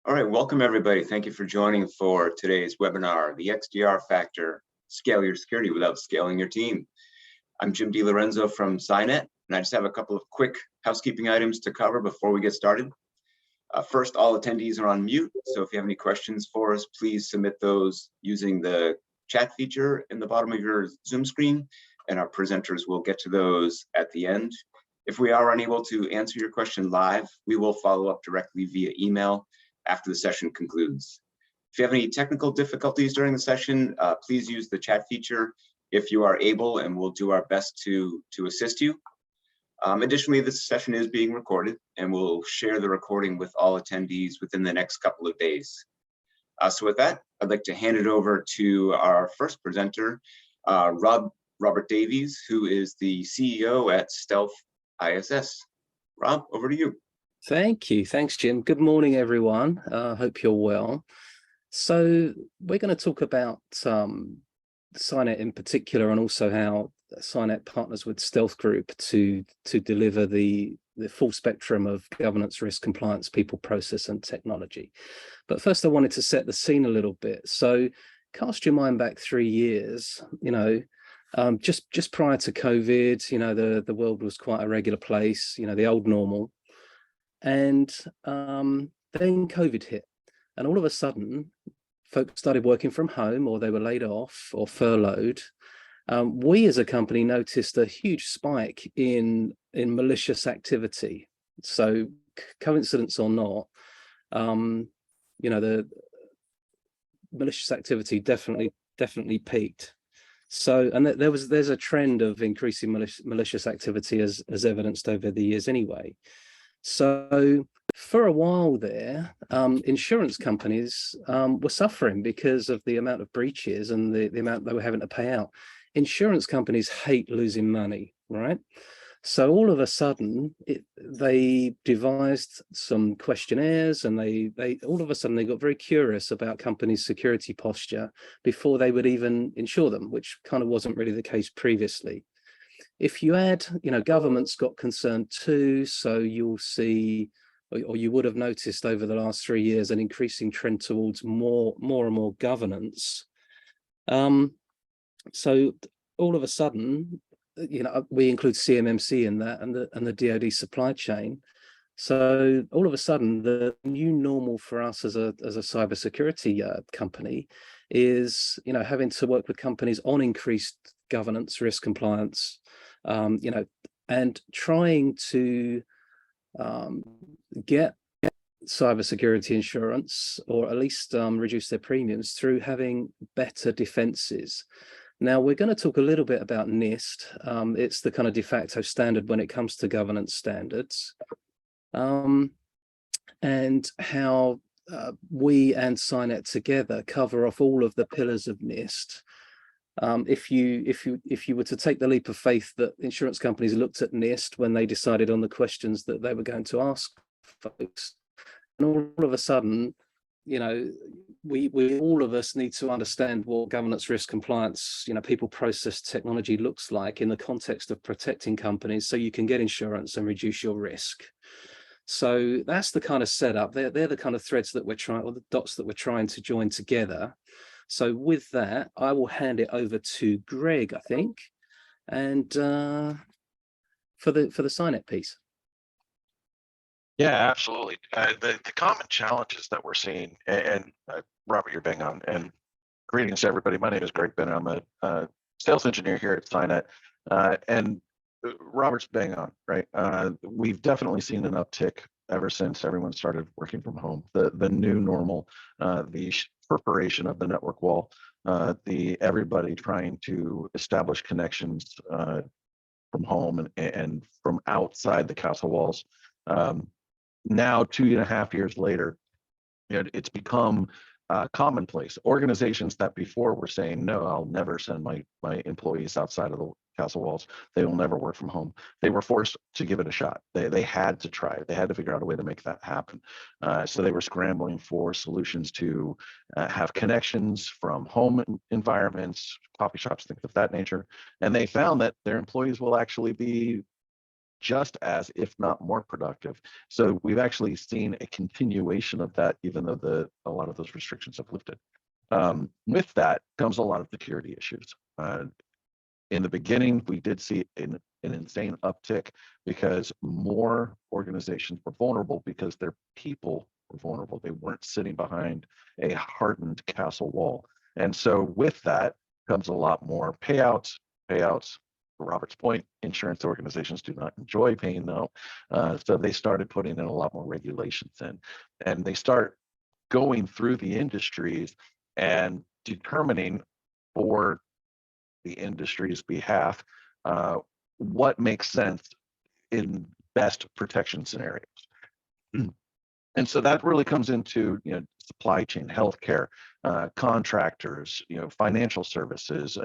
All right, welcome everybody. Thank you for joining for today's webinar, the XDR Factor, Scale Your Security Without Scaling Your Team. I'm Jim DiLorenzo from Cynet, and I just have a couple of quick housekeeping items to cover before we get started. First, all attendees are on mute, so if you have any questions for us, please submit those using the chat feature in the bottom of your Zoom screen, and our presenters will get to those at the end. If we are unable to answer your question live, we will follow up directly via email after the session concludes. If you have any technical difficulties during the session, please use the chat feature if you are able, and we'll do our best to assist you. Additionally, this session is being recorded, and we'll share the recording with all attendees within the next couple of days. So with that, I'd like to hand it over to our first presenter, Robert Davies, who is the CEO at Stealth-ISS. Rob, over to you. Thank you. Thanks, Jim. Good morning, everyone. Hope you're well. So we're going to talk about Cynet in particular, and also how Cynet partners with Stealth Group to deliver the full spectrum of governance, risk, compliance, people, process, and technology. But first, I wanted to set the scene a little bit. So cast your mind back 3 years, just prior to COVID, the world was quite a regular place, the old normal. And then COVID hit, and all of a sudden, folks started working from home, or they were laid off or furloughed. We as a company noticed a huge spike in malicious activity. So coincidence or not, the malicious activity definitely peaked. So, and there's a trend of increasing malicious activity as evidenced over the years anyway. So for a while there, insurance companies were suffering because of the amount of breaches and the amount they were having to pay out. Insurance companies hate losing money, right? So all of a sudden, they devised some questionnaires, and they all of a sudden they got very curious about companies' security posture before they would even insure them, which kind of wasn't really the case previously. If you add, governments got concerned too, so you'll see, or you would have noticed over the last 3 years, an increasing trend towards more and more governance. So all of a sudden, we include CMMC in that, and the DoD supply chain. So all of a sudden, the new normal for us as a cybersecurity company is, having to work with companies on increased governance, risk, compliance, and trying to get cybersecurity insurance, or at least reduce their premiums through having better defenses. Now, we're going to talk a little bit about NIST. It's the kind of de facto standard when it comes to governance standards, and how we and Cynet together cover off all of the pillars of NIST. If you were to take the leap of faith that insurance companies looked at NIST when they decided on the questions that they were going to ask folks, and all of a sudden, we all of us need to understand what governance, risk, compliance, people, process, technology looks like in the context of protecting companies, so you can get insurance and reduce your risk. So that's the kind of setup. They're the kind of threads that we're trying, or the dots that we're trying to join together. So with that, I will hand it over to Greg, I think, and for the Cynet piece. Yeah, absolutely. The common challenges that we're seeing, and Robert, you're bang on, and greetings to everybody. My name is Greg Bennett. I'm a sales engineer here at Cynet, and Robert's bang on, right? We've definitely seen an uptick ever since everyone started working from home. The new normal, the perforation of the network wall, everybody trying to establish connections from home and from outside the castle walls. Now, 2.5 years later, it's become commonplace. Organizations that before were saying, no, I'll never send my employees outside of the castle walls. They will never work from home. They were forced to give it a shot. They had to try it. They had to figure out a way to make that happen. So they were scrambling for solutions to have connections from home environments, coffee shops, things of that nature. And they found that their employees will actually be just as, if not more productive. So we've actually seen a continuation of that, even though a lot of those restrictions have lifted. With that comes a lot of security issues. In the beginning, we did see an insane uptick because more organizations were vulnerable because their people were vulnerable. They weren't sitting behind a hardened castle wall. And so with that comes a lot more payouts. For Robert's point, insurance organizations do not enjoy paying though. So they started putting in a lot more regulations in, and they start going through the industries and determining for the industry's behalf what makes sense in best protection scenarios. And so that really comes into, supply chain, healthcare, contractors, financial services.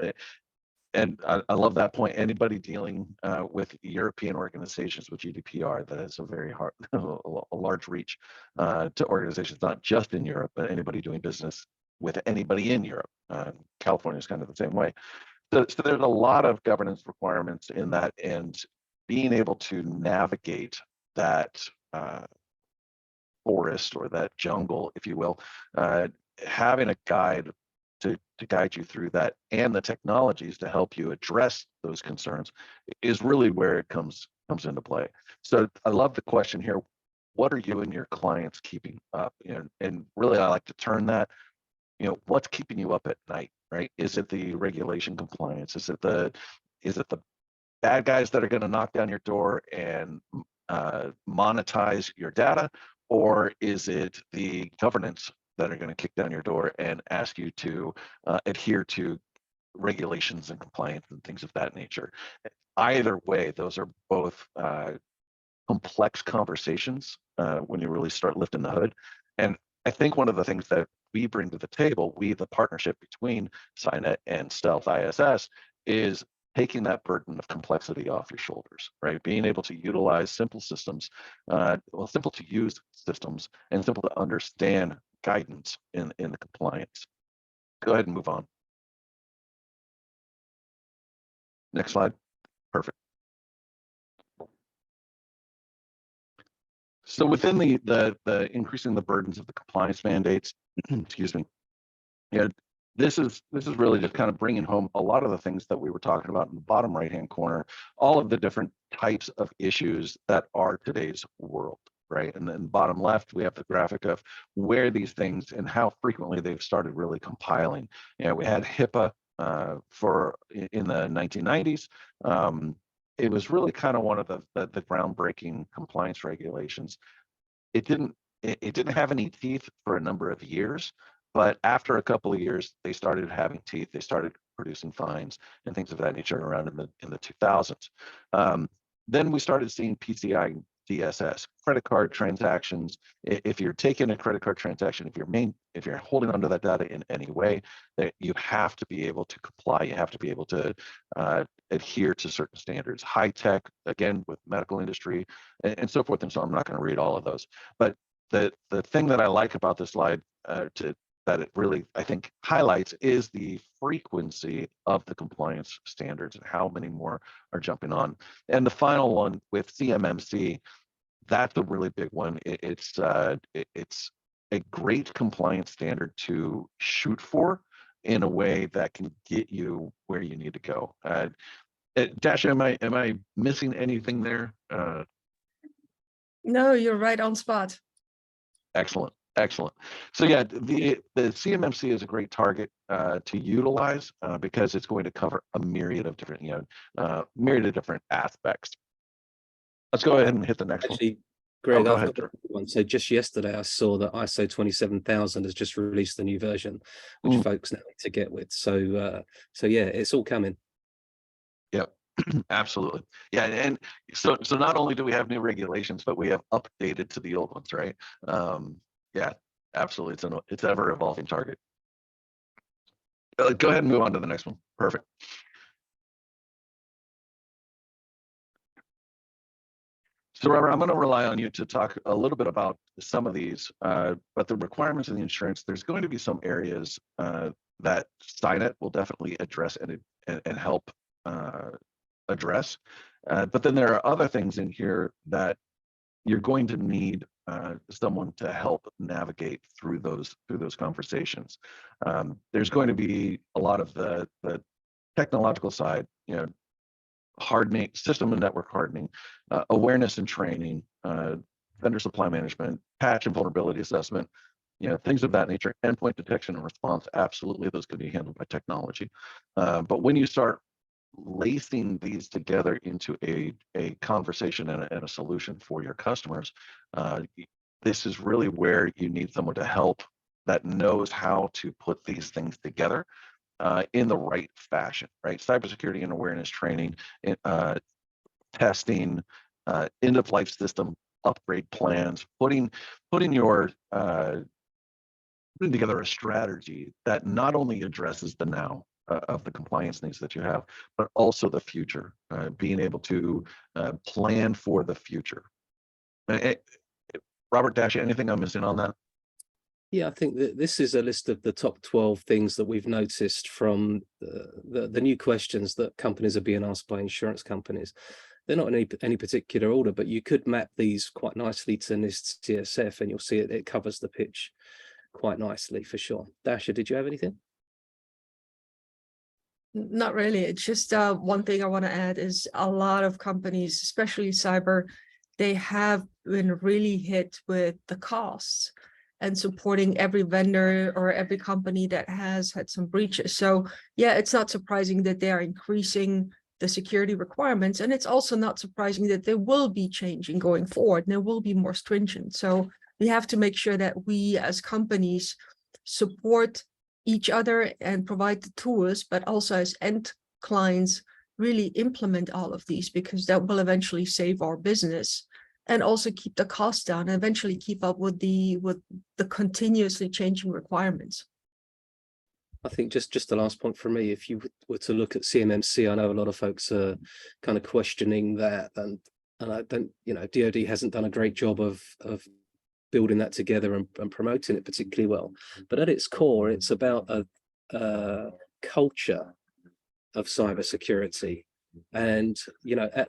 And I love that point. Anybody dealing with European organizations with GDPR, that is a very hard, a large reach to organizations, not just in Europe, but anybody doing business with anybody in Europe. California is kind of the same way. So there's a lot of governance requirements in that, and being able to navigate that forest or that jungle, if you will, having a guide to guide you through that and the technologies to help you address those concerns is really where it comes into play. So I love the question here. What are you and your clients keeping up? And really I like to turn that, what's keeping you up at night, right? Is it the regulation compliance? Is it the bad guys that are going to knock down your door and monetize your data? Or is it the governance that are going to kick down your door and ask you to adhere to regulations and compliance and things of that nature? Either way, those are both complex conversations when you really start lifting the hood. And I think one of the things that we bring to the table, the partnership between Cynet and Stealth-ISS, is taking that burden of complexity off your shoulders, right? Being able to utilize simple systems, simple to use systems, and simple to understand guidance in the compliance. Go ahead and move on. Next slide. Perfect. So within the increasing the burdens of the compliance mandates, excuse me, this is really just kind of bringing home a lot of the things that we were talking about in the bottom right-hand corner, all of the different types of issues that are today's world, right? And then bottom left, we have the graphic of where these things and how frequently they've started really compiling. We had HIPAA in the 1990s. It was really kind of one of the groundbreaking compliance regulations. It didn't have any teeth for a number of years, but after a couple of years, they started having teeth. They started producing fines and things of that nature around in the 2000s. Then we started seeing PCI DSS, credit card transactions. If you're taking a credit card transaction, if you're holding onto that data in any way, that you have to be able to comply. You have to be able to adhere to certain standards. High tech, again, with medical industry and so forth and so on. I'm not going to read all of those, but the thing that I like about this slide that it really, I think, highlights is the frequency of the compliance standards and how many more are jumping on. And the final one with CMMC, that's a really big one. It's a great compliance standard to shoot for in a way that can get you where you need to go. Dasha, am I missing anything there? No, you're right on spot. Excellent. So yeah, the CMMC is a great target to utilize because it's going to cover a myriad of different, aspects. Let's go ahead and hit the next one. Greg, I've got one. So just yesterday, I saw that ISO 27000 has just released a new version, which folks now need to get with. So yeah, it's all coming. Yep. Absolutely. Yeah. And so not only do we have new regulations, but we have updated to the old ones, right? Yeah, absolutely. It's an ever evolving target. Go ahead and move on to the next one. Perfect. So Robert, I'm going to rely on you to talk a little bit about some of these, but the requirements of the insurance, there's going to be some areas that Cynet will definitely address and help address. But then there are other things in here that you're going to need someone to help navigate through those conversations. There's going to be a lot of the technological side, hardening, system and network hardening, awareness and training, vendor supply management, patch and vulnerability assessment, things of that nature. Endpoint detection and response, absolutely, those could be handled by technology. But when you start lacing these together into a conversation and a solution for your customers, this is really where you need someone to help that knows how to put these things together in the right fashion, right? Cybersecurity and awareness training, testing, end of life system upgrade plans, putting together a strategy that not only addresses the now of the compliance needs that you have, but also the future, being able to plan for the future. Robert, Dash, anything I'm missing on that? Yeah, I think that this is a list of the top 12 things that we've noticed from the new questions that companies are being asked by insurance companies. They're not in any particular order, but you could map these quite nicely to NIST CSF, and you'll see it covers the pitch quite nicely for sure. Dasha, did you have anything? Not really. It's just one thing I want to add is a lot of companies, especially cyber, they have been really hit with the costs and supporting every vendor or every company that has had some breaches. So yeah, it's not surprising that they are increasing the security requirements. And it's also not surprising that they will be changing going forward and they will be more stringent. So we have to make sure that we as companies support each other and provide the tools, but also as end clients really implement all of these, because that will eventually save our business and also keep the costs down and eventually keep up with the continuously changing requirements. I think just the last point for me, if you were to look at CMMC, I know a lot of folks are kind of questioning that, and I don't, DoD hasn't done a great job of building that together and promoting it particularly well. But at its core, it's about a culture of cybersecurity. And,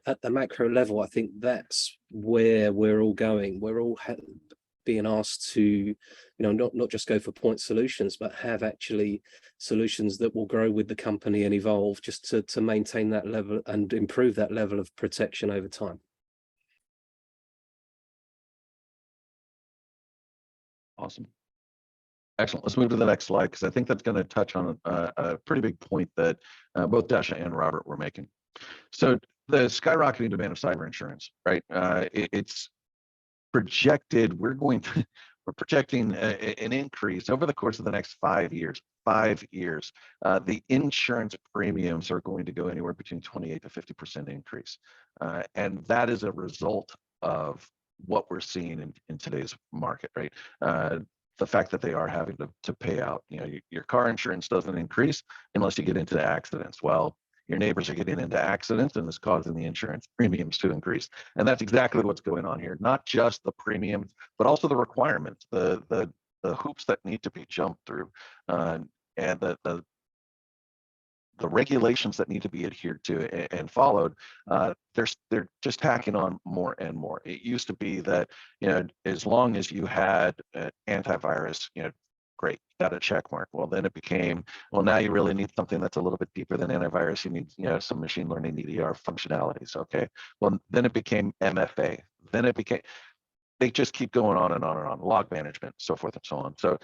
at the macro level, I think that's where we're all going. We're all being asked to, not just go for point solutions, but have actually solutions that will grow with the company and evolve, just to maintain that level and improve that level of protection over time. Awesome. Excellent. Let's move to the next slide, because I think that's going to touch on a pretty big point that both Dasha and Robert were making. So the skyrocketing demand of cyber insurance, right? It's projected, we're projecting an increase over the course of the next 5 years. 5 years. The insurance premiums are going to go anywhere between 28 to 50% increase. And that is a result of what we're seeing in today's market, right? The fact that they are having to pay out, your car insurance doesn't increase unless you get into accidents. Well, your neighbors are getting into accidents, and it's causing the insurance premiums to increase. And that's exactly what's going on here. Not just the premiums, but also the requirements, the hoops that need to be jumped through, and the regulations that need to be adhered to and followed. They're just tacking on more and more. It used to be that, as long as you had antivirus, great, got a check mark. Well, then it became, well, now you really need something that's a little bit deeper than antivirus. You need, some machine learning EDR functionalities. Okay. Well, then it became MFA. Then it became, they just keep going on and on and on, log management, so forth and so on. So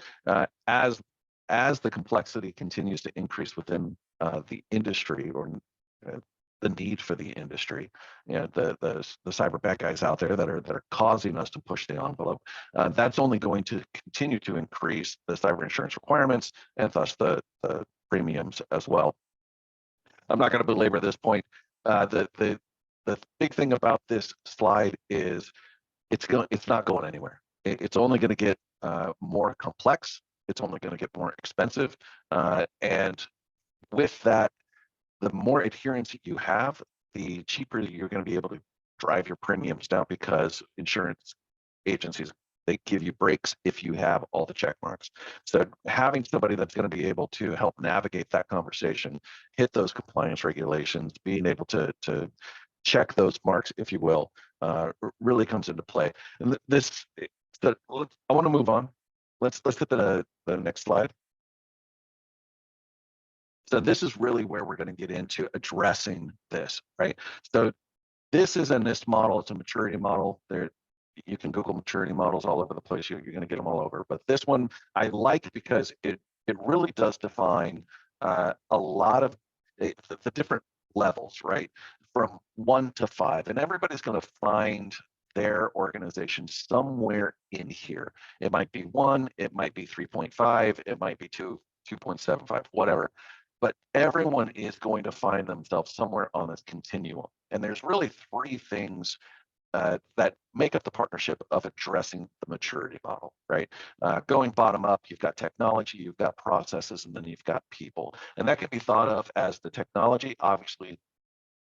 as the complexity continues to increase within the industry, or the need for the industry, the cyber bad guys out there that are causing us to push the envelope, that's only going to continue to increase the cyber insurance requirements, and thus the premiums as well. I'm not going to belabor this point. The big thing about this slide is it's not going anywhere. It's only going to get more complex. It's only going to get more expensive, and with that, the more adherence you have, the cheaper you're going to be able to drive your premiums down, because insurance agencies, they give you breaks if you have all the check marks. So having somebody that's going to be able to help navigate that conversation, hit those compliance regulations, being able to check those marks, if you will, really comes into play. And I want to move on. Let's hit the next slide. So this is really where we're going to get into addressing this, right? So this is a NIST model. It's a maturity model. You can Google maturity models all over the place. You're going to get them all over. But this one I like because it really does define a lot of the different levels, right? From 1 to 5. And everybody's going to find their organization somewhere in here. It might be 1, it might be 3.5, it might be 2, 2.75, whatever. But everyone is going to find themselves somewhere on this continuum. And there's really 3 things that make up the partnership of addressing the maturity model, right? Going bottom up, you've got technology, you've got processes, and then you've got people. And that can be thought of as the technology, obviously,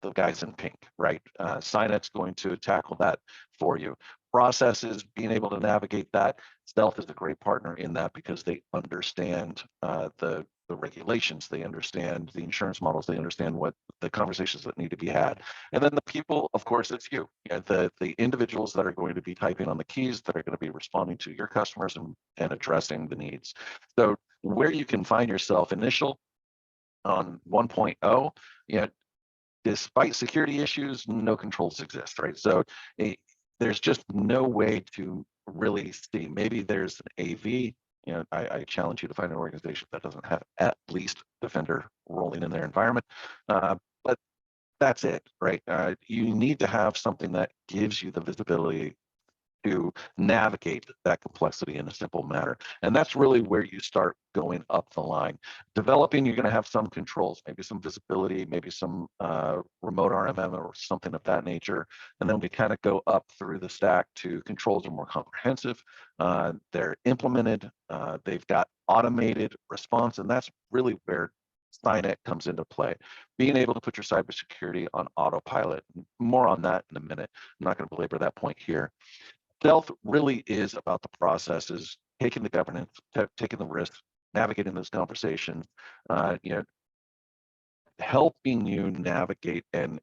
the guys in pink, right? Cynet's going to tackle that for you. Processes, being able to navigate that. Stealth is a great partner in that because they understand the regulations, they understand the insurance models, they understand what the conversations that need to be had. And then the people, of course, it's you. The individuals that are going to be typing on the keys, that are going to be responding to your customers and addressing the needs. So where you can find yourself initial on 1.0, despite security issues, no controls exist, right? So there's just no way to really see. Maybe there's an AV. I challenge you to find an organization that doesn't have at least Defender rolling in their environment. But that's it, right? You need to have something that gives you the visibility to navigate that complexity in a simple manner. And that's really where you start going up the line. Developing, you're going to have some controls, maybe some visibility, maybe some remote RMM or something of that nature. And then we kind of go up through the stack to controls are more comprehensive. They're implemented. They've got automated response. And that's really where Cynet comes into play. Being able to put your cybersecurity on autopilot. More on that in a minute. I'm not going to belabor that point here. Stealth really is about the processes, taking the governance, taking the risks, navigating those conversations, helping you navigate and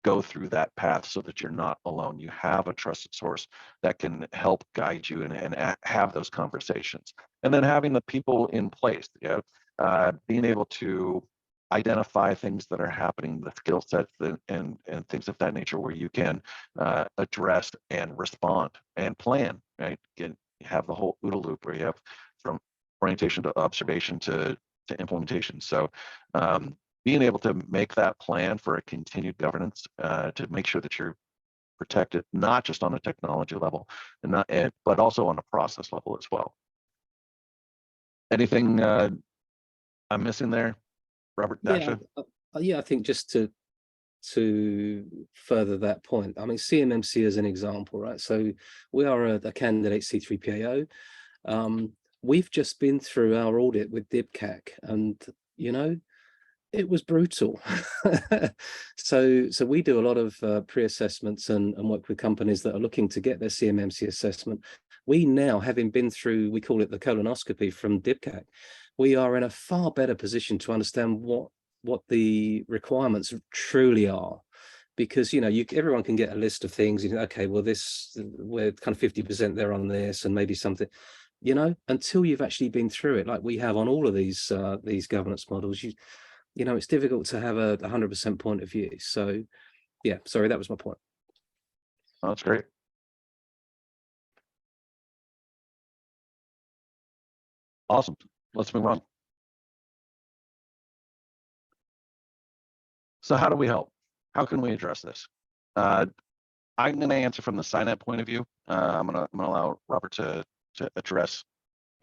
go through that path so that you're not alone. You have a trusted source that can help guide you and have those conversations. And then having the people in place, being able to identify things that are happening, the skill sets and things of that nature where you can address and respond and plan, right? You have the whole OODA loop where you have from orientation to observation to implementation. So being able to make that plan for a continued governance to make sure that you're protected, not just on a technology level, but also on a process level as well. Anything I'm missing there, Robert? Yeah, I think just to further that point, I mean, CMMC as an example, right? So we are a candidate C3PAO. We've just been through our audit with DIBCAC, and it was brutal. So we do a lot of pre-assessments and work with companies that are looking to get their CMMC assessment. We now, having been through, we call it the colonoscopy from DIBCAC, we are in a far better position to understand what the requirements truly are, because everyone can get a list of things. Okay, well, we're kind of 50% there on this, and maybe something. Until you've actually been through it, like we have on all of these governance models, it's difficult to have a 100% point of view. So, yeah, sorry, that was my point. Oh, that's great. Awesome. Let's move on. So how do we help? How can we address this? I'm going to answer from the Cynet point of view. I'm going to allow Robert to address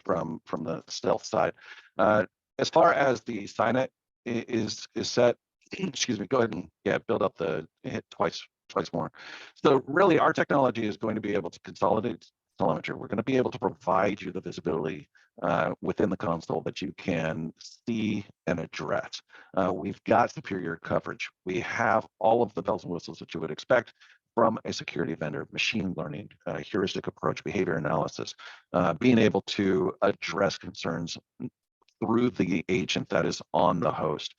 from the stealth side. As far as the Cynet is set, excuse me, go ahead and build up hit twice more. So really our technology is going to be able to consolidate telemetry. We're going to be able to provide you the visibility within the console that you can see and address. We've got superior coverage. We have all of the bells and whistles that you would expect from a security vendor: machine learning, heuristic approach, behavior analysis, being able to address concerns through the agent that is on the host,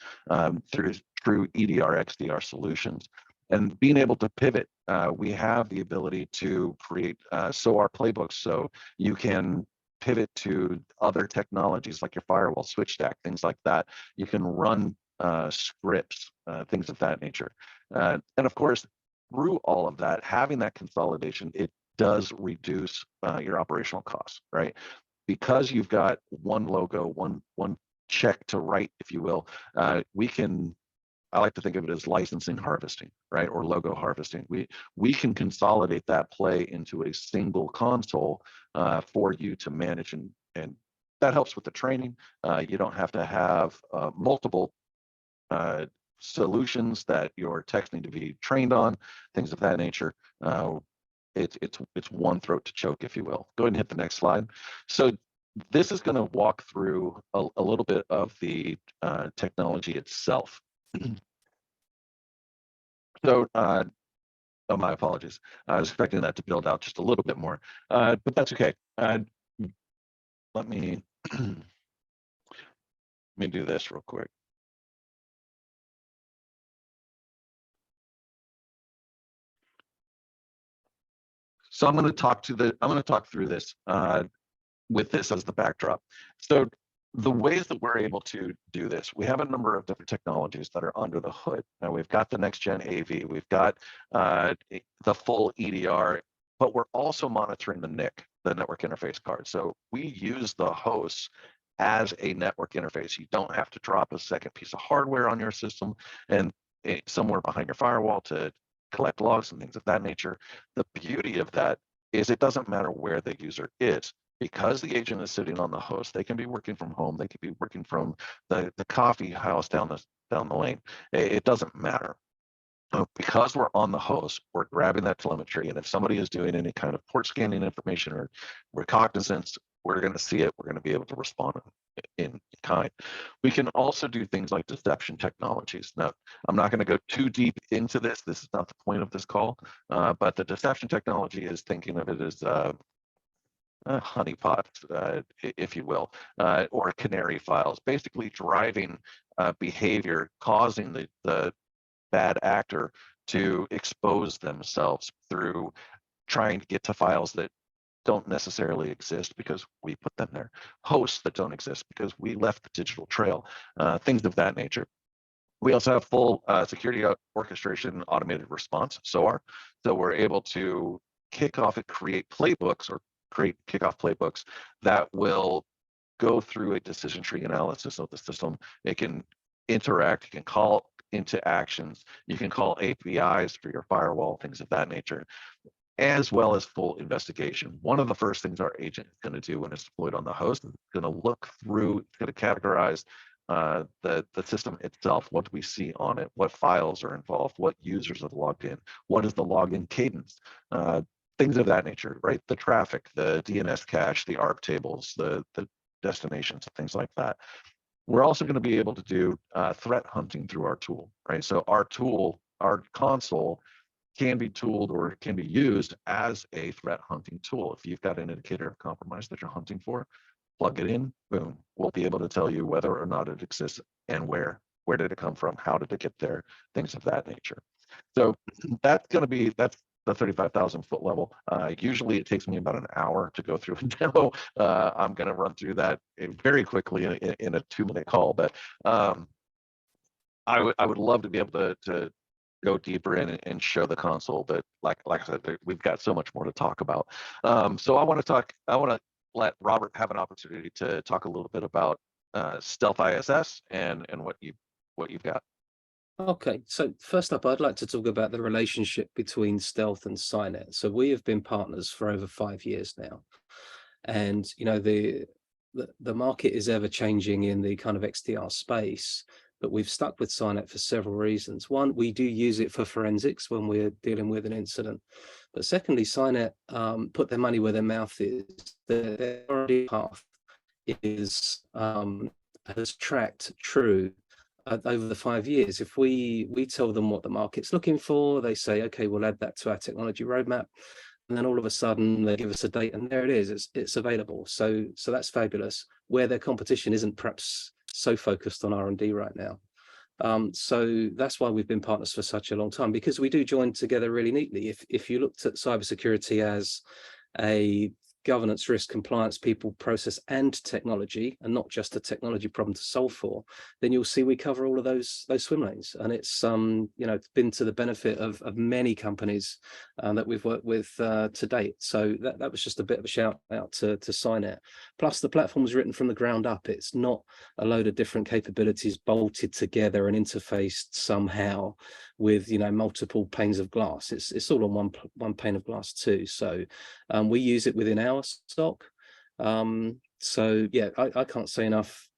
through EDR, XDR solutions. And being able to pivot, we have the ability to create SOAR playbooks, so you can pivot to other technologies like your firewall, switch stack, things like that. You can run scripts, things of that nature. And of course, through all of that, having that consolidation, it does reduce your operational costs, right? Because you've got one logo, one check to write, if you will, we can, I like to think of it as licensing harvesting, right? Or logo harvesting. We can consolidate that play into a single console for you to manage, and that helps with the training. You don't have to have multiple solutions that your techs need to be trained on, things of that nature. It's one throat to choke, if you will. Go ahead and hit the next slide. So this is going to walk through a little bit of the technology itself. So, oh, my apologies. I was expecting that to build out just a little bit more, but that's okay. Let me do this real quick. So I'm going to talk through this with this as the backdrop. So the ways that we're able to do this, we have a number of different technologies that are under the hood. Now we've got the next gen AV, we've got the full EDR, but we're also monitoring the NIC, the network interface card. So we use the hosts as a network interface. You don't have to drop a second piece of hardware on your system and somewhere behind your firewall to collect logs and things of that nature. The beauty of that is it doesn't matter where the user is. Because the agent is sitting on the host, they can be working from home, they can be working from the coffee house down the lane. It doesn't matter. Because we're on the host, we're grabbing that telemetry, and if somebody is doing any kind of port scanning information or reconnaissance, we're going to see it. We're going to be able to respond in kind. We can also do things like deception technologies. Now, I'm not going to go too deep into this. This is not the point of this call, but the deception technology is thinking of it as honeypot, if you will, or canary files, basically driving behavior, causing the bad actor to expose themselves through trying to get to files that don't necessarily exist because we put them there, hosts that don't exist because we left the digital trail, things of that nature. We also have full security orchestration automated response, SOAR. So we're able to kick off and create playbooks or create kickoff playbooks that will go through a decision tree analysis of the system. It can interact, you can call into actions, you can call APIs for your firewall, things of that nature, as well as full investigation. One of the first things our agent is going to do when it's deployed on the host is going to look through, it's going to categorize the system itself. What do we see on it? What files are involved? What users have logged in? What is the login cadence? Things of that nature, right? The traffic, the DNS cache, the ARP tables, the destinations, things like that. We're also going to be able to do threat hunting through our tool, right? So our tool, our console can be tooled or can be used as a threat hunting tool. If you've got an indicator of compromise that you're hunting for, plug it in, boom, we'll be able to tell you whether or not it exists and where did it come from, how did it get there, things of that nature. So that's the 35,000 foot level. Usually it takes me about an hour to go through a demo. I'm going to run through that very quickly in a 2-minute call, but I would love to be able to go deeper in and show the console that, like I said, we've got so much more to talk about. So I want to let Robert have an opportunity to talk a little bit about Stealth-ISS and what you've got. Okay, so first up, I'd like to talk about the relationship between Stealth and Cynet. So we have been partners for over 5 years now, and you know the market is ever changing in the kind of XDR space, but we've stuck with Cynet for several reasons. One, we do use it for forensics when we're dealing with an incident, but secondly, Cynet put their money where their mouth is. Their already path is has tracked true. Over the 5 years, if we tell them what the market's looking for, they say, okay, we'll add that to our technology roadmap, and then all of a sudden they give us a date, and there it is. It's available. So that's fabulous. Where their competition isn't perhaps so focused on R&D right now. So that's why we've been partners for such a long time, because we do join together really neatly. If you looked at cybersecurity as a governance, risk, compliance, people, process, and technology, and not just a technology problem to solve for, then you'll see we cover all of those swim lanes. And it's it's been to the benefit of many companies that we've worked with to date. So that was just a bit of a shout out to Cynet. Plus, the platform was written from the ground up. It's not a load of different capabilities bolted together and interfaced somehow with multiple panes of glass. It's all on one pane of glass too. So we use it within our stock. So yeah, I can't say enough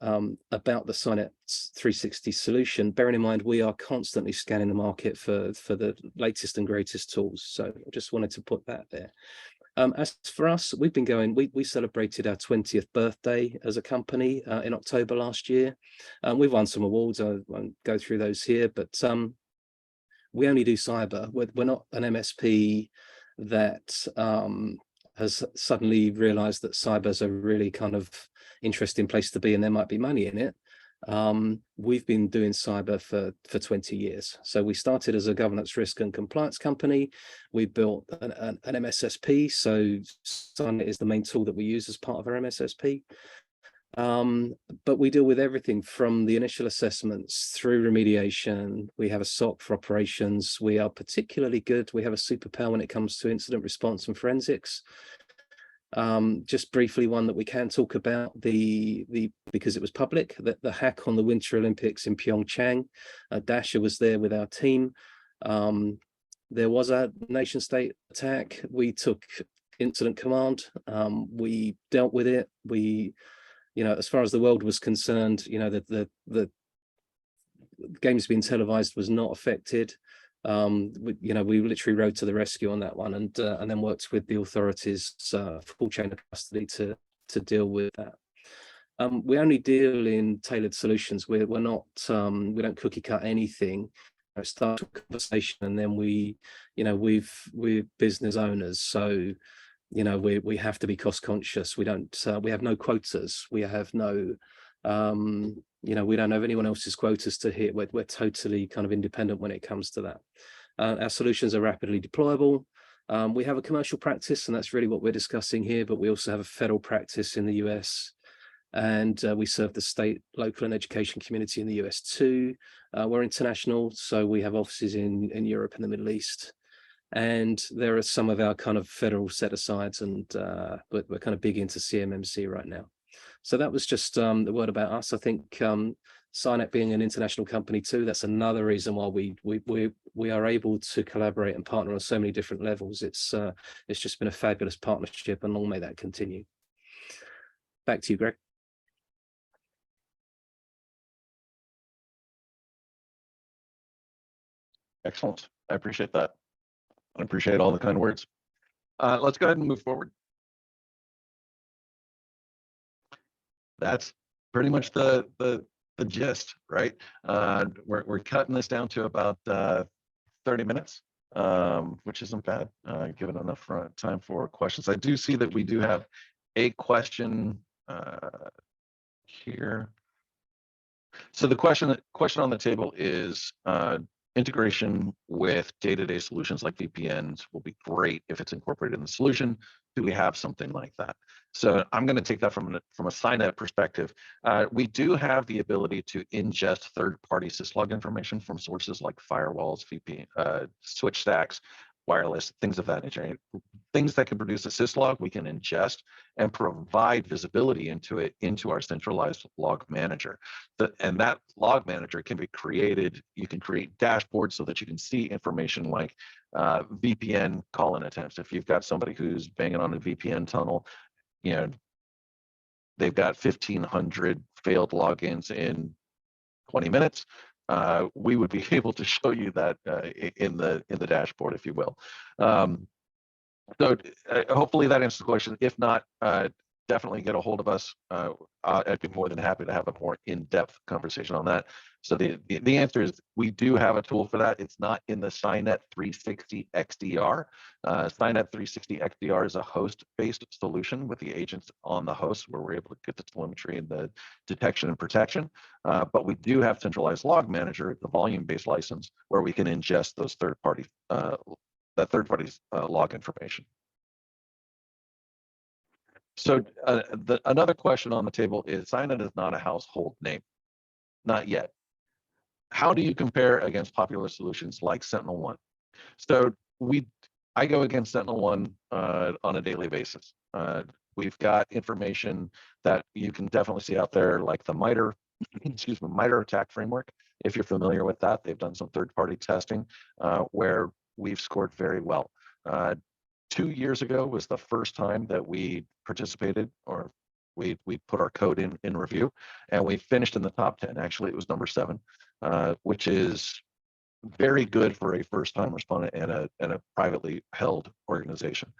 about the Cynet 360 solution, bearing in mind we are constantly scanning the market for the latest and greatest tools. So I just wanted to put that there. As for us, we've been going, we celebrated our 20th birthday as a company in October last year. We've won some awards. I won't go through those here, but we only do cyber. We're not an MSP that has suddenly realized that cyber is a really kind of interesting place to be and there might be money in it. We've been doing cyber for 20 years. So we started as a governance, risk, and compliance company. We built an MSSP. So Cynet is the main tool that we use as part of our MSSP. But we deal with everything from the initial assessments through remediation. We have a SOC for operations. We are particularly good. We have a superpower when it comes to incident response and forensics. Just briefly, one that we can talk about, because it was public, the hack on the Winter Olympics in Pyeongchang. Dasher was there with our team. There was a nation state attack. We took incident command. We dealt with it. As far as the world was concerned, the games being televised was not affected. We literally rode to the rescue on that one, and then worked with the authorities, full chain of custody to deal with that. We only deal in tailored solutions. We're not we don't cookie cut anything. Start a conversation, and then we're business owners, so we have to be cost conscious. We have no quotas. We have no we don't have anyone else's quotas to hit. We're totally kind of independent when it comes to that. Our solutions are rapidly deployable. We have a commercial practice, and that's really what we're discussing here, but we also have a federal practice in the US, and we serve the state, local, and education community in the US too. We're international, so we have offices in Europe and the Middle East. And there are some of our kind of federal set-asides, but we're kind of big into CMMC right now. So that was just the word about us. I think Cynet being an international company too, that's another reason why we are able to collaborate and partner on so many different levels. It's just been a fabulous partnership, and long may that continue. Back to you, Greg. Excellent. I appreciate that. I appreciate all the kind words. Let's go ahead and move forward. That's pretty much the gist, right? We're cutting this down to about 30 minutes, which isn't bad, given enough time for questions. I do see that we do have a question here. So the question on the table is, integration with day-to-day solutions like VPNs will be great if it's incorporated in the solution. Do we have something like that? So I'm going to take that from a Cynet perspective. We do have the ability to ingest third-party syslog information from sources like firewalls, VPN, switch stacks, wireless, things of that nature. Things that can produce a syslog, we can ingest and provide visibility into it, into our centralized log manager. And that log manager can be created. You can create dashboards so that you can see information like VPN call-in attempts. If you've got somebody who's banging on a VPN tunnel, they've got 1,500 failed logins in 20 minutes. We would be able to show you that in the dashboard, if you will. So hopefully that answers the question. If not, definitely get a hold of us. I'd be more than happy to have a more in-depth conversation on that. So the answer is we do have a tool for that. It's not in the Cynet 360 XDR. Cynet 360 XDR is a host-based solution with the agents on the host where we're able to get the telemetry and the detection and protection. But we do have centralized log manager, the volume-based license, where we can ingest those third-party log information. So another question on the table is Cynet is not a household name, not yet. How do you compare against popular solutions like SentinelOne? So I go against SentinelOne on a daily basis. We've got information that you can definitely see out there, like the MITRE, MITRE attack framework. If you're familiar with that, they've done some third-party testing where we've scored very well. 2 years ago was the first time that we participated, or we put our code in review, and we finished in the top 10. Actually, it was number 7, which is very good for a first-time respondent and a privately held organization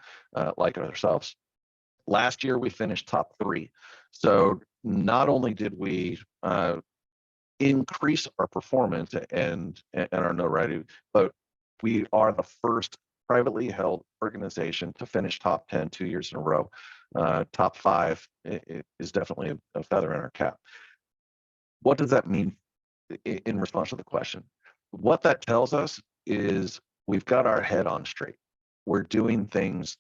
like ourselves. Last year, we finished top 3. So not only did we increase our performance and our notoriety, but we are the first privately held organization to finish top 10 2 years in a row. Top 5 is definitely a feather in our cap. What does that mean in response to the question? What that tells us is we've got our head on straight. We're doing things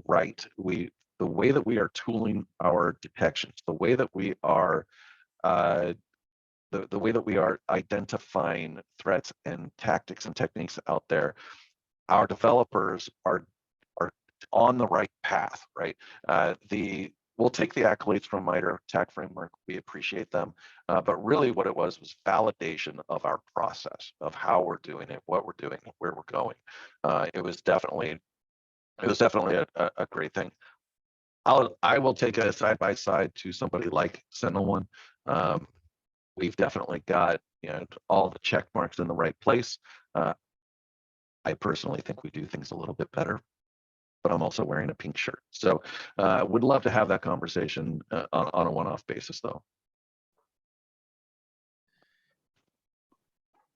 right. The way that we are tooling our detections, the way that we are the way that we are identifying threats and tactics and techniques out there, our developers are on the right path, right? We'll take the accolades from MITRE attack framework. We appreciate them, but really what it was validation of our process, of how we're doing it, what we're doing, where we're going. It was definitely a great thing. I will take a side by side to somebody like SentinelOne. We've definitely got all the check marks in the right place. I personally think we do things a little bit better, but I'm also wearing a pink shirt. So would love to have that conversation on a one-off basis, though.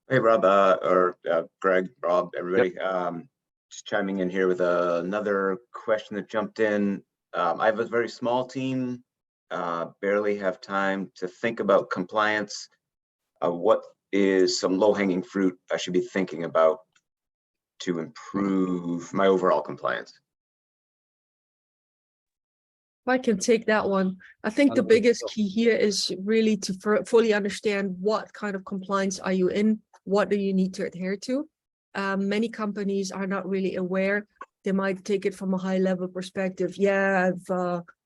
Hey, Rob, Greg, Rob, everybody. Yep. Just chiming in here with another question that jumped in. I have a very small team, barely have time to think about compliance. What is some low-hanging fruit I should be thinking about to improve my overall compliance? I can take that one. I think the biggest key here is really to fully understand what kind of compliance are you in, what do you need to adhere to. Many companies are not really aware. They might take it from a high level perspective. Yeah, I've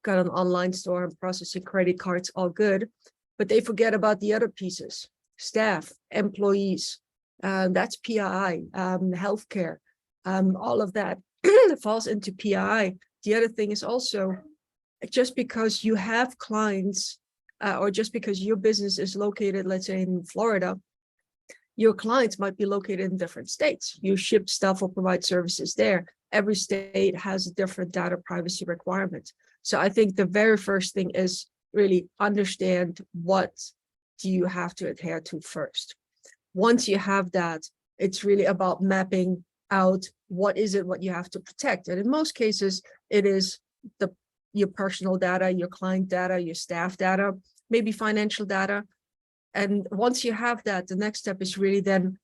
got an online store, I'm processing credit cards, all good. But they forget about the other pieces, staff, employees, that's PII, healthcare, all of that falls into PII. The other thing is also, just because you have clients or just because your business is located, let's say in Florida, your clients might be located in different states. You ship stuff or provide services there. Every state has a different data privacy requirement. So I think the very first thing is really understand what do you have to adhere to first. Once you have that, it's really about mapping out what you have to protect. And in most cases, it is your personal data, your client data, your staff data, maybe financial data. And once you have that, the next step is really then,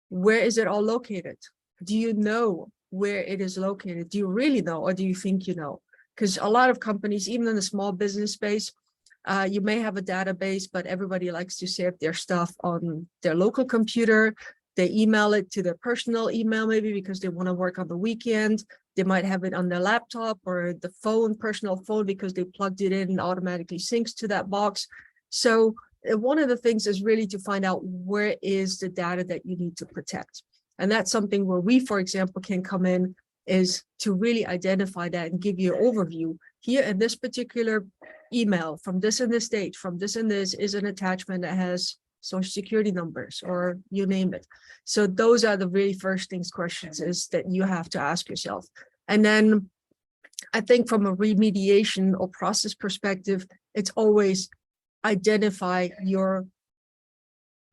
where is it all located? Do you know where it is located? Do you really know, or do you think you know? Because a lot of companies, even in the small business space, you may have a database, but everybody likes to save their stuff on their local computer. They email it to their personal email, maybe because they want to work on the weekend. They might have it on their laptop or the phone, personal phone, because they plugged it in and automatically syncs to that box. So one of the things is really to find out where is the data that you need to protect. And that's something where we, for example, can come in, is to really identify that and give you an overview. Here in this particular email, from this and this date, from this and this, is an attachment that has social security numbers, or you name it. So those are the really first questions is that you have to ask yourself. And then I think from a remediation or process perspective, it's always identify your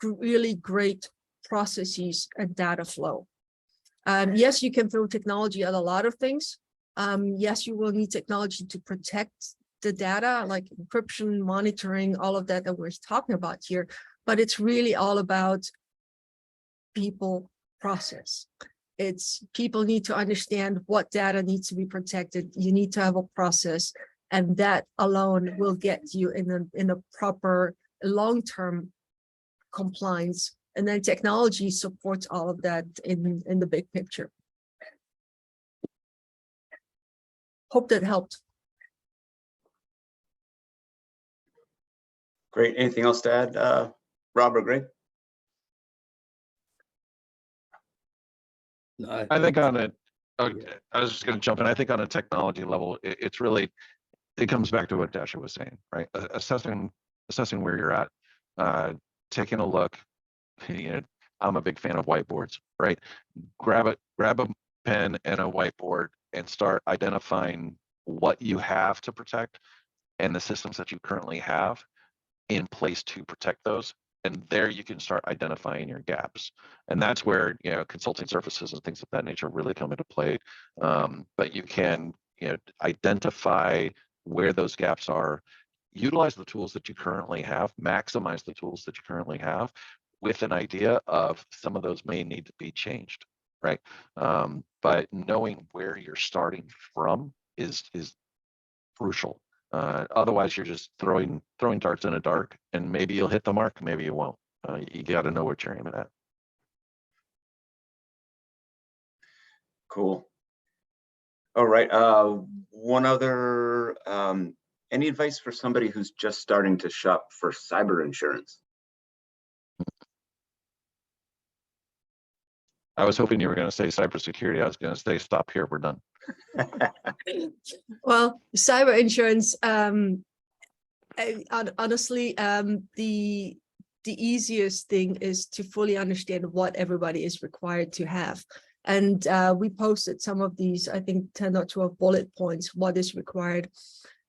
really great processes and data flow. Yes, you can throw technology at a lot of things. Yes, you will need technology to protect the data, like encryption, monitoring, all of that we're talking about here. But it's really all about people, process. It's people need to understand what data needs to be protected. You need to have a process, and that alone will get you in a proper long-term compliance. And then technology supports all of that in the big picture. Hope that helped. Great. Anything else to add, Rob or Greg? No, I think on it, Yeah. I was just going to jump in. I think on a technology level, it's really, it comes back to what Dasha was saying, right? Assessing where you're at, taking a look. You know, I'm a big fan of whiteboards, right? Grab a pen and a whiteboard and start identifying what you have to protect and the systems that you currently have in place to protect those. And there you can start identifying your gaps. And that's where, you know, consulting services and things of that nature really come into play. But you can, you know, identify where those gaps are, utilize the tools that you currently have, maximize the tools that you currently have, with an idea of some of those may need to be changed, right? But knowing where you're starting from is crucial. Otherwise, you're just throwing darts in the dark, and maybe you'll hit the mark, maybe you won't. You got to know what you're aiming at. Cool. All right. One other, any advice for somebody who's just starting to shop for cyber insurance? I was hoping you were going to say cybersecurity. I was going to say, stop here, we're done. Well, cyber insurance, honestly, the easiest thing is to fully understand what everybody is required to have. And we posted some of these, I think 10 or 12 bullet points, what is required.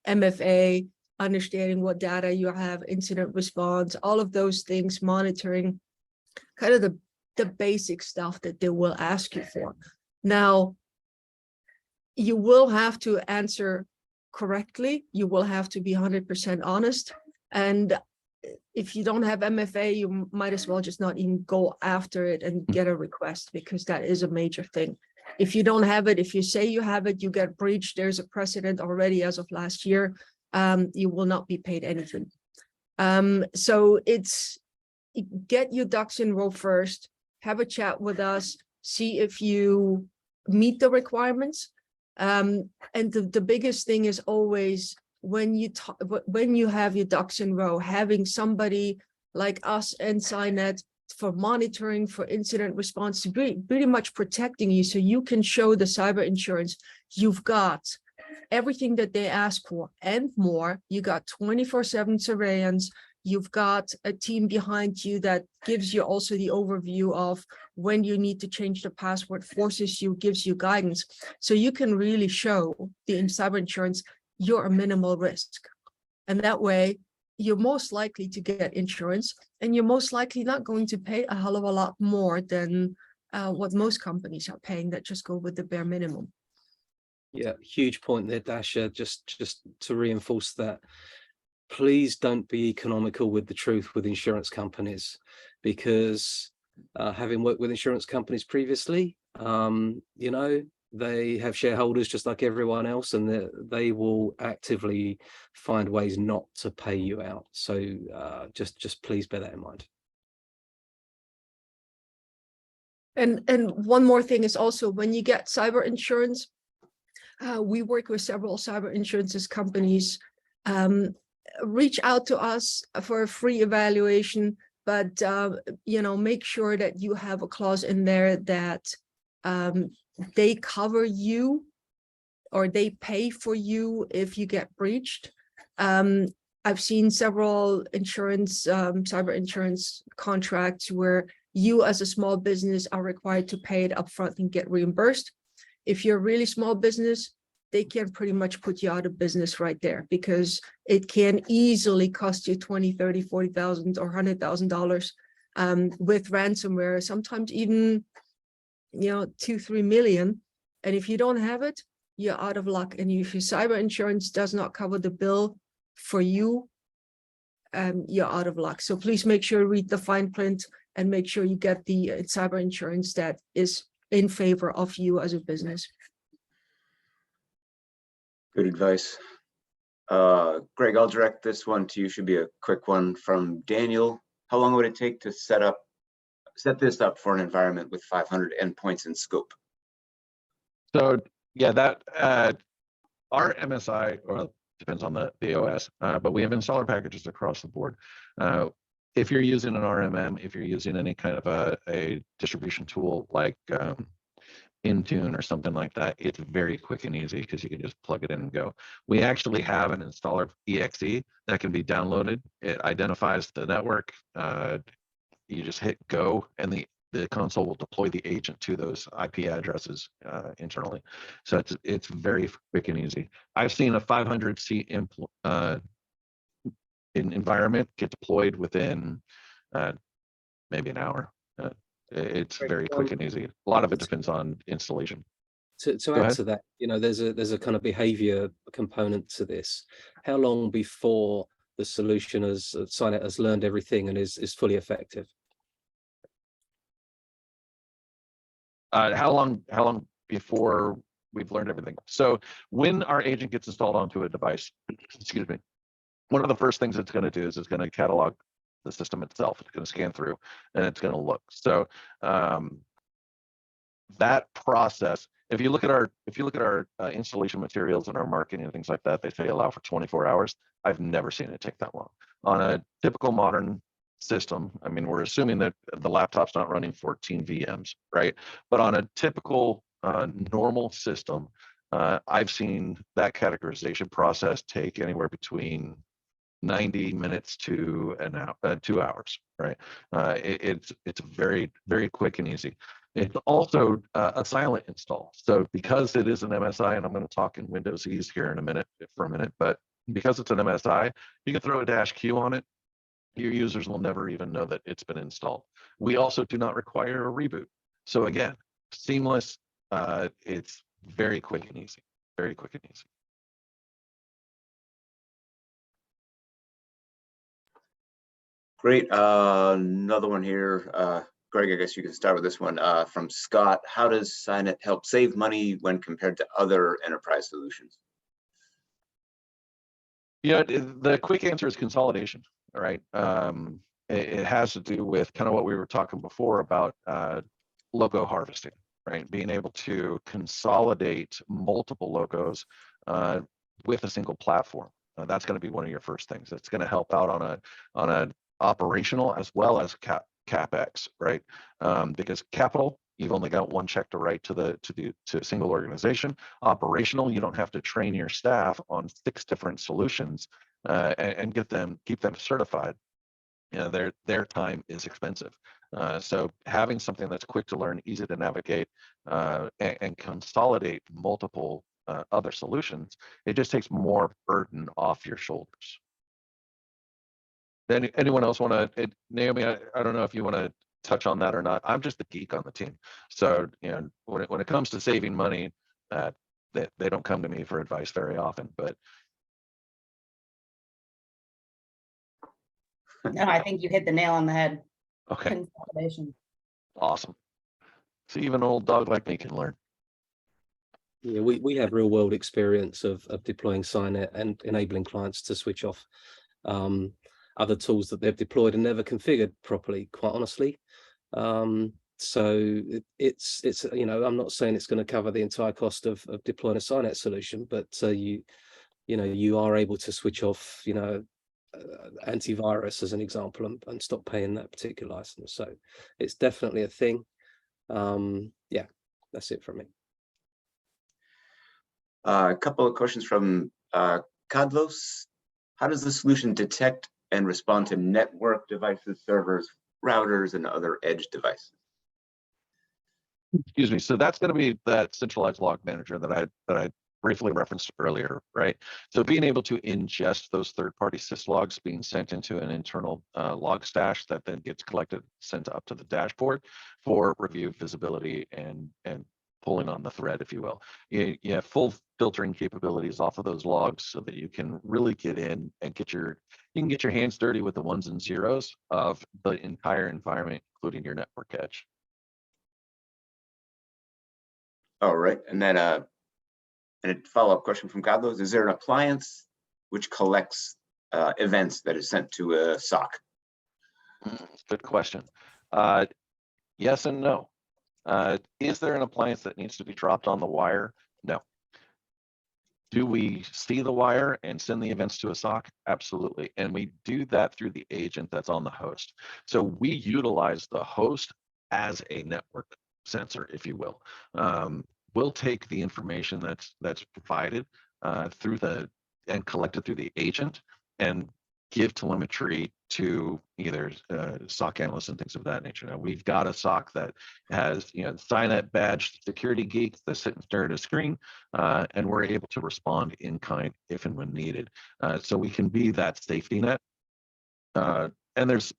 MFA, understanding what data you have, incident response, all of those things, monitoring, kind of the basic stuff that they will ask you for. Now, you will have to answer correctly. You will have to be 100% honest. And if you don't have MFA, you might as well just not even go after it and get a request, because that is a major thing. If you don't have it, if you say you have it, you get breached. There's a precedent already as of last year. You will not be paid anything. So it's get your ducks in a row first. Have a chat with us. See if you meet the requirements. And the biggest thing is always when you have your ducks in a row, having somebody like us and Cynet for monitoring, for incident response, to pretty much protecting you, so you can show the cyber insurance you've got everything that they ask for and more. You got 24/7 surveillance. You've got a team behind you that gives you also the overview of when you need to change the password, forces you, gives you guidance. So you can really show the cyber insurance you're a minimal risk. And that way, you're most likely to get insurance, and you're most likely not going to pay a hell of a lot more than what most companies are paying that just go with the bare minimum. Yeah, huge point there, Dasha. Just to reinforce that, please don't be economical with the truth with insurance companies, because having worked with insurance companies previously, you know, they have shareholders just like everyone else, and they will actively find ways not to pay you out. So just please bear that in mind. And one more thing is also, when you get cyber insurance, we work with several cyber insurances companies. Reach out to us for a free evaluation, but you know, make sure that you have a clause in there that they cover you, or they pay for you if you get breached. I've seen several insurance, cyber insurance contracts where you as a small business are required to pay it upfront and get reimbursed. If you're a really small business, they can pretty much put you out of business right there, because it can easily cost you 20, 30, 40,000 or $100,000 with ransomware, sometimes even, 2-3 million. And if you don't have it, you're out of luck. And if your cyber insurance does not cover the bill for you, you're out of luck. So please make sure you read the fine print and make sure you get the cyber insurance that is in favor of you as a business. Good advice. Greg, I'll direct this one to you. Should be a quick one from Daniel. How long would it take to set this up for an environment with 500 endpoints in scope? So yeah, that our MSI, or depends on the OS, but we have installer packages across the board. If you're using an RMM, if you're using any kind of a distribution tool like Intune or something like that, it's very quick and easy because you can just plug it in and go. We actually have an installer exe that can be downloaded. It identifies the network. You just hit go, and the console will deploy the agent to those IP addresses internally. So it's very quick and easy. I've seen a 500 seat environment get deployed within maybe an hour. It's very quick and easy. A lot of it depends on installation. To add to that, there's a kind of behavior component to this. How long before the solution as Cynet has learned everything and is fully effective? How long before we've learned everything? So when our agent gets installed onto a device, excuse me, one of the first things it's going to do is it's going to catalog the system itself. It's going to scan through and it's going to look. So that process, if you look at our installation materials and our marketing and things like that, they say allow for 24 hours. I've never seen it take that long. On a typical modern system, I mean, we're assuming that the laptop's not running 14 VMs, right? But on a typical normal system, I've seen that categorization process take anywhere between 90 minutes to 2 hours, right? It's very, very quick and easy. It's also a silent install. So because it is an MSI, and I'm going to talk in Windows Ease here in a minute, but because it's an MSI, you can throw a -Q on it. Your users will never even know that it's been installed. We also do not require a reboot. So again, seamless. It's very quick and easy. Very quick and easy. Great. Another one here. Greg, I guess you can start with this one from Scott. How does Cynet help save money when compared to other enterprise solutions? Yeah, the quick answer is consolidation. All right. It has to do with kind of what we were talking before about logo harvesting, right? Being able to consolidate multiple logos with a single platform. That's going to be one of your first things. It's going to help out on a operational as well as CapEx, right? Because capital, you've only got one check to write to a single organization. Operational, you don't have to train your staff on 6 different solutions and keep them certified. Their time is expensive. So having something that's quick to learn, easy to navigate, and consolidate multiple other solutions, it just takes more burden off your shoulders. Anyone else want to, Naomi, I don't know if you want to touch on that or not. I'm just the geek on the team. So, when it comes to saving money, they don't come to me for advice very often, but. No, I think you hit the nail on the head. Okay. Consolidation. Awesome. So even an old dog like me can learn. Yeah, we have real world experience of deploying Cynet and enabling clients to switch off other tools that they've deployed and never configured properly, quite honestly. So it's I'm not saying it's going to cover the entire cost of deploying a Cynet solution, but you are able to switch off antivirus as an example and stop paying that particular license. So it's definitely a thing. Yeah, that's it from me. A couple of questions from Kadlos. How does the solution detect and respond to network devices, servers, routers, and other edge devices? Excuse me. So that's going to be that centralized log manager that I briefly referenced earlier, right? So being able to ingest those third-party syslogs being sent into an internal log stash that then gets collected, sent up to the dashboard for review, visibility, and pulling on the thread, if you will. You have full filtering capabilities off of those logs so that you can really get in and you can get your hands dirty with the ones and zeros of the entire environment, including your network edge. All right, and then and a follow-up question from Godlos: is there an appliance which collects events that is sent to a SOC? Good question. Yes and no. Is there an appliance that needs to be dropped on the wire? No. Do we see the wire and send the events to a SOC? Absolutely. And we do that through the agent that's on the host. So we utilize the host as a network sensor, if you will. We'll take the information that's provided and collected through the agent and give telemetry to either SOC analysts and things of that nature. Now we've got a SOC that has Cynet badged security geeks that sit and stare at a screen, and we're able to respond in kind if and when needed. So we can be that safety net. And there's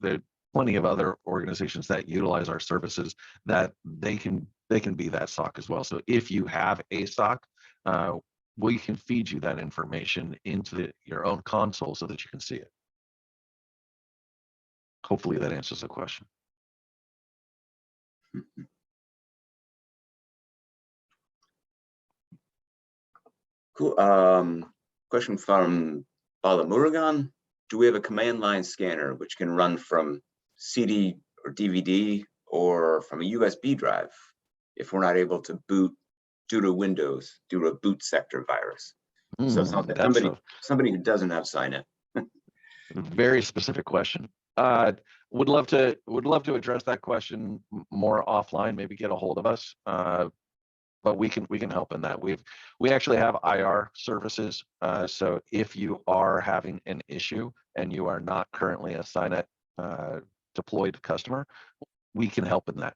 plenty of other organizations that utilize our services that they can be that SOC as well. So if you have a SOC, we can feed you that information into your own console so that you can see it. Hopefully that answers the question. Cool. Question from Bala Murugan: do we have a command line scanner which can run from CD or DVD or from a USB drive if we're not able to boot due to Windows, due to a boot sector virus? So it's not that somebody who doesn't have Cynet. Very specific question. Would love to address that question more offline. Maybe get a hold of us. But we can help in that. We actually have IR services. So if you are having an issue and you are not currently a Cynet deployed customer, we can help in that.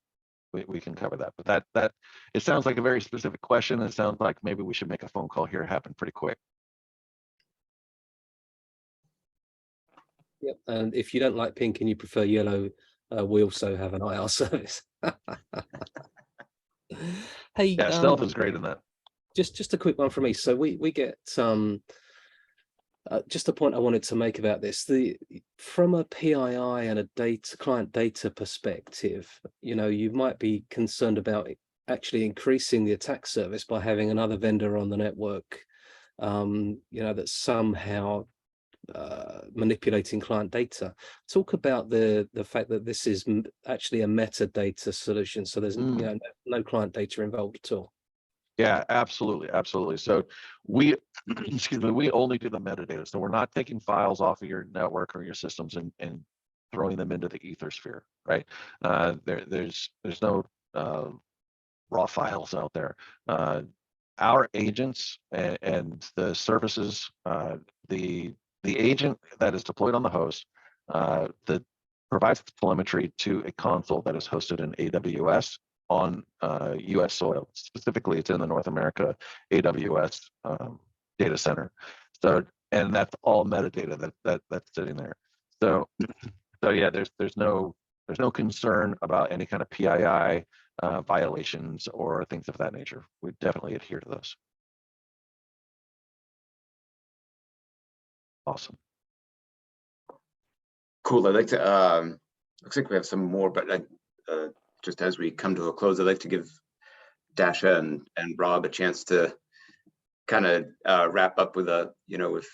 We can cover that. But that it sounds like a very specific question. It sounds like maybe we should make a phone call here happen pretty quick. Yep. And if you don't like pink and you prefer yellow, we also have an IR service. Hey, yeah, Stealth is great in that. Just a quick one from me. So we get just a point I wanted to make about this. From a PII and a client data perspective, you might be concerned about actually increasing the attack service by having another vendor on the network, that's somehow manipulating client data. Talk about the fact that this is actually a metadata solution, so there's no client data involved at all. Yeah, absolutely. So we we only do the metadata. So we're not taking files off of your network or your systems and throwing them into the ethersphere, right? There's no raw files out there. Our agents and the services, the agent that is deployed on the host that provides the telemetry to a console that is hosted in AWS on US soil. Specifically, it's in the North America AWS data center. So, and that's all metadata that's sitting there. So yeah, there's no concern about any kind of PII violations or things of that nature. We definitely adhere to those. Awesome. Cool. I'd like to, looks like we have some more, but just as we come to a close, I'd like to give Dasha and Rob a chance to kind of wrap up with if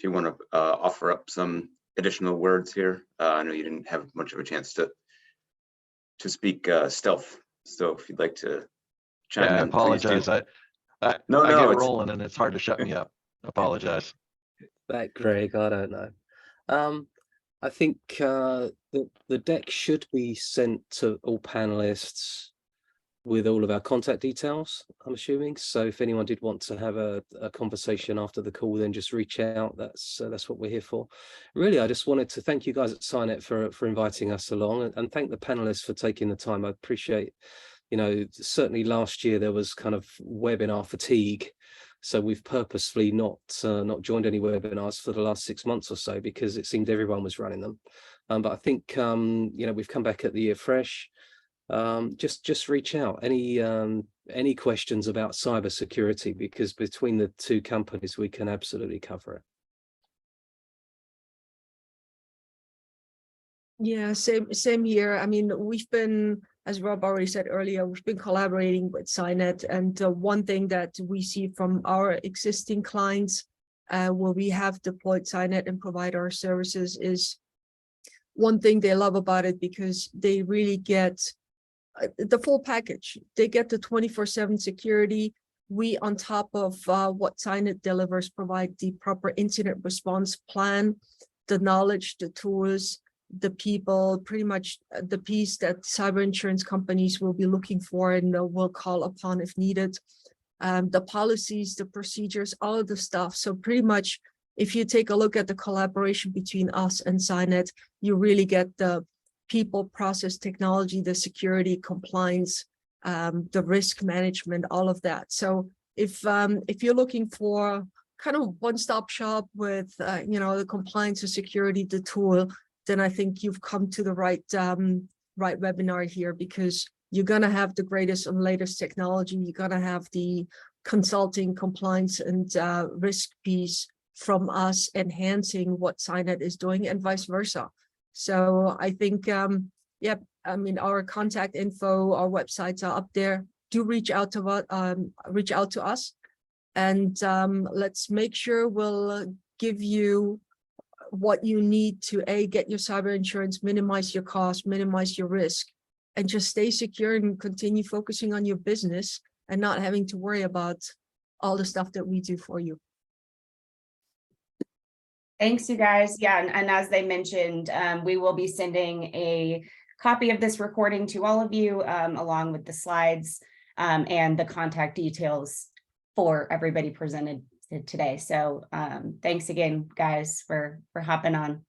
you want to offer up some additional words here. I know you didn't have much of a chance to speak Stealth, so if you'd like to chime in. I apologize. I get rolling and it's hard to shut me up. Apologize. That Greg, I don't know. I think the deck should be sent to all panelists with all of our contact details, I'm assuming. So if anyone did want to have a conversation after the call, then just reach out. That's what we're here for. Really, I just wanted to thank you guys at Cynet for inviting us along, and thank the panelists for taking the time. I appreciate, certainly last year there was kind of webinar fatigue. So we've purposefully not joined any webinars for the last 6 months or so because it seemed everyone was running them. But I think we've come back at the year fresh. Just reach out. Any questions about cybersecurity, because between the two companies we can absolutely cover it. Yeah, same here. I mean, we've been, as Rob already said earlier, we've been collaborating with Cynet, and one thing that we see from our existing clients where we have deployed Cynet and provide our services is one thing they love about it, because they really get the full package. They get the 24/7 security. We, on top of what Cynet delivers, provide the proper incident response plan, the knowledge, the tools, the people, pretty much the piece that cyber insurance companies will be looking for and will call upon if needed. The policies, the procedures, all of the stuff. So pretty much, if you take a look at the collaboration between us and Cynet, you really get the people, process, technology, the security, compliance, the risk management, all of that. So if you're looking for kind of one-stop shop with the compliance and security, the tool, then I think you've come to the right webinar here, because you're gonna have the greatest and latest technology. You're gonna have the consulting, compliance, and risk piece from us, enhancing what Cynet is doing, and vice versa. So I think, yeah, I mean, our contact info, our websites are up there. Do reach out to us, and let's make sure we'll give you what you need to get your cyber insurance, minimize your cost, minimize your risk, and just stay secure and continue focusing on your business and not having to worry about all the stuff that we do for you. Thanks, you guys. Yeah, and as they mentioned, we will be sending a copy of this recording to all of you, along with the slides and the contact details for everybody presented today. So thanks again, guys, for hopping on.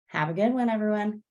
Have a good one, everyone.